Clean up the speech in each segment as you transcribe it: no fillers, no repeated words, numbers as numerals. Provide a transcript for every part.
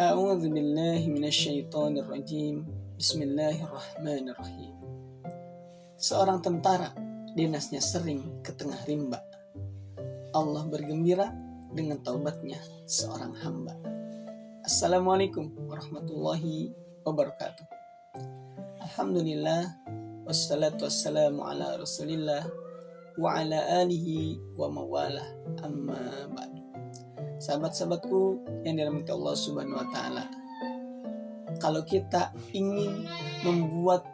A'udzu billahi minasyaitonir rajim. Bismillahirrahmanirrahim. Seorang tentara, dinasnya sering ke tengah rimba. Allah bergembira dengan taubatnya seorang hamba. Assalamualaikum warahmatullahi wabarakatuh. Alhamdulillah, wassalatu wassalamu ala rasulillah wa ala alihi wa mawalah, amma ba'du. Sahabat-sahabatku yang dirahmati Allah Subhanahu wa Ta'ala, kalau kita ingin membuat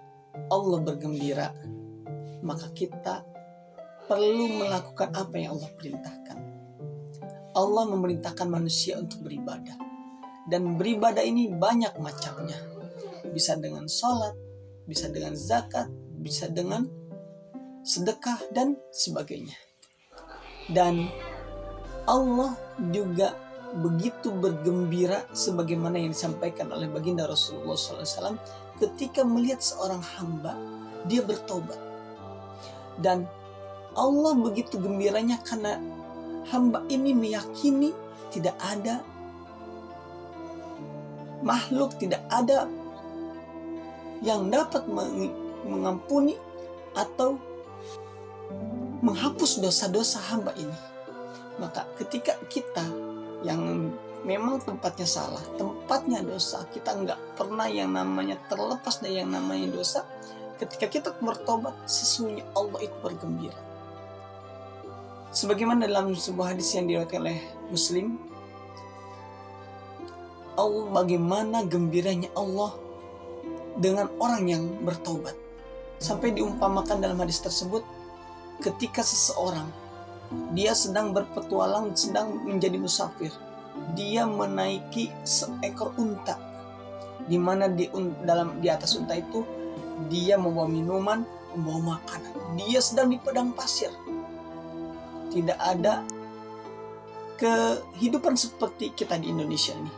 Allah bergembira, maka kita perlu melakukan apa yang Allah perintahkan. Allah memerintahkan manusia untuk beribadah, dan beribadah ini banyak macamnya. Bisa dengan sholat, bisa dengan zakat, bisa dengan sedekah dan sebagainya. Dan Allah juga begitu bergembira sebagaimana yang disampaikan oleh baginda Rasulullah SAW ketika melihat seorang hamba dia bertobat. Dan Allah begitu gembiranya karena hamba ini meyakini tidak ada makhluk, tidak ada yang dapat mengampuni atau menghapus dosa-dosa hamba ini. Maka ketika kita yang memang tempatnya salah, tempatnya dosa, kita nggak pernah yang namanya terlepas dari yang namanya dosa, ketika kita bertobat, sesungguhnya Allah itu bergembira. Sebagaimana dalam sebuah hadis yang diriwayatkan oleh Muslim, Allah, bagaimana gembiranya Allah dengan orang yang bertobat. Sampai diumpamakan dalam hadis tersebut, ketika seseorang dia sedang berpetualang, sedang menjadi musafir, dia menaiki seekor unta, di mana di atas unta itu dia membawa minuman, membawa makanan. Dia sedang di padang pasir, tidak ada kehidupan seperti kita di Indonesia ini.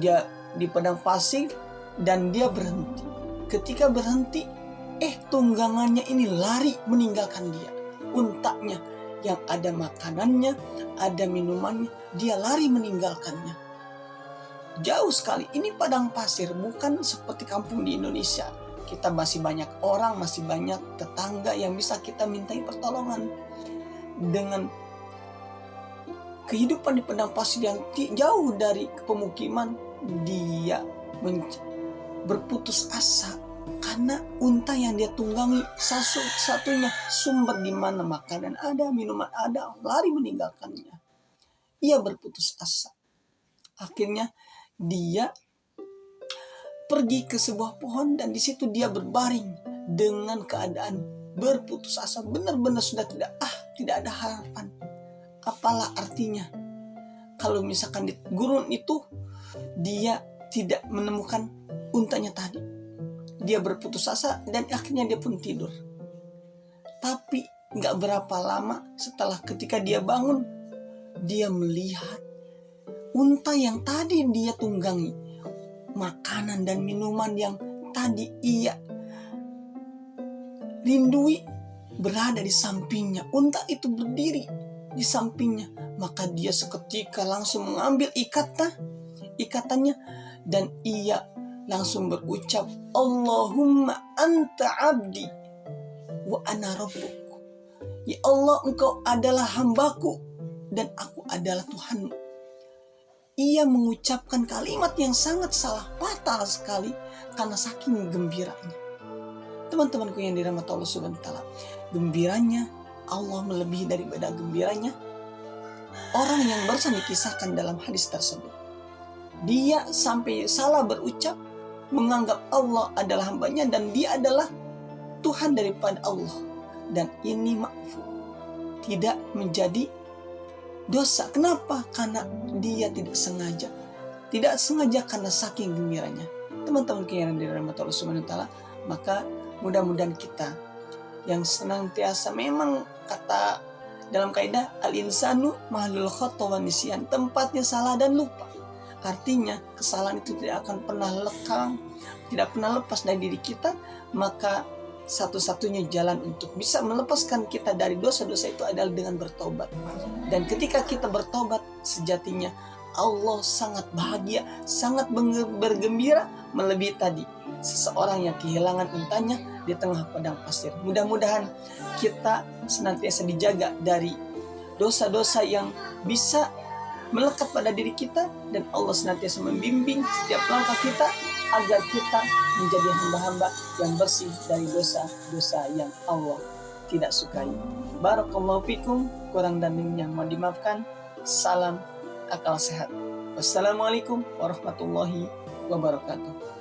Dia di padang pasir dan dia berhenti. Ketika berhenti, tunggangannya ini lari meninggalkan dia. Untanya yang ada makanannya, ada minumannya, dia lari meninggalkannya. Jauh sekali, ini padang pasir, bukan seperti kampung di Indonesia. Kita masih banyak orang, masih banyak tetangga yang bisa kita mintai pertolongan. Dengan kehidupan di padang pasir yang jauh dari pemukiman, dia berputus asa. Karena unta yang dia tunggangi satu-satunya sumber di mana makanan ada, minuman ada, lari meninggalkannya. Ia berputus asa. Akhirnya dia pergi ke sebuah pohon dan di situ dia berbaring dengan keadaan berputus asa. Benar-benar sudah tidak ada harapan. Apalah artinya kalau misalkan di gurun itu dia tidak menemukan untanya tadi. Dia berputus asa dan akhirnya dia pun tidur. Tapi gak berapa lama setelah ketika dia bangun, dia melihat unta yang tadi dia tunggangi, makanan dan minuman yang tadi ia rindui berada di sampingnya. Unta itu berdiri di sampingnya. Maka dia seketika langsung mengambil ikatannya dan ia langsung berucap, Allahumma anta abdi wa ana rabbuk. Ya Allah, engkau adalah hambaku dan aku adalah Tuhanmu. Ia mengucapkan kalimat yang sangat fatal sekali karena saking gembiranya. Teman-temanku yang dirahmati Allah Subhanahu wa Ta'ala, gembiranya Allah melebihi daripada gembiranya orang yang barusan dikisahkan dalam hadis tersebut. Dia sampai salah berucap, menganggap Allah adalah hambanya dan dia adalah Tuhan daripada Allah. Dan ini ma'fu, tidak menjadi dosa. Kenapa? Karena dia tidak sengaja. Tidak sengaja karena saking gembiranya. Teman-teman yang dirahmati Allah Subhanahu wa Ta'ala, maka mudah-mudahan kita yang senantiasa, memang kata dalam kaidah al-insanu mahlul khata wa nisyan, tempatnya salah dan lupa. Artinya kesalahan itu tidak akan pernah lekang, tidak pernah lepas dari diri kita. Maka satu-satunya jalan untuk bisa melepaskan kita dari dosa-dosa itu adalah dengan bertobat. Dan ketika kita bertobat, sejatinya Allah sangat bahagia, sangat bergembira melebihi tadi seseorang yang kehilangan untanya di tengah padang pasir. Mudah-mudahan kita senantiasa dijaga dari dosa-dosa yang bisa melekat pada diri kita, dan Allah senantiasa membimbing setiap langkah kita agar kita menjadi hamba-hamba yang bersih dari dosa-dosa yang Allah tidak sukai. Barakallahu fikum, kurang dan lebihnya mohon dimaafkan. Salam akal sehat. Wassalamualaikum warahmatullahi wabarakatuh.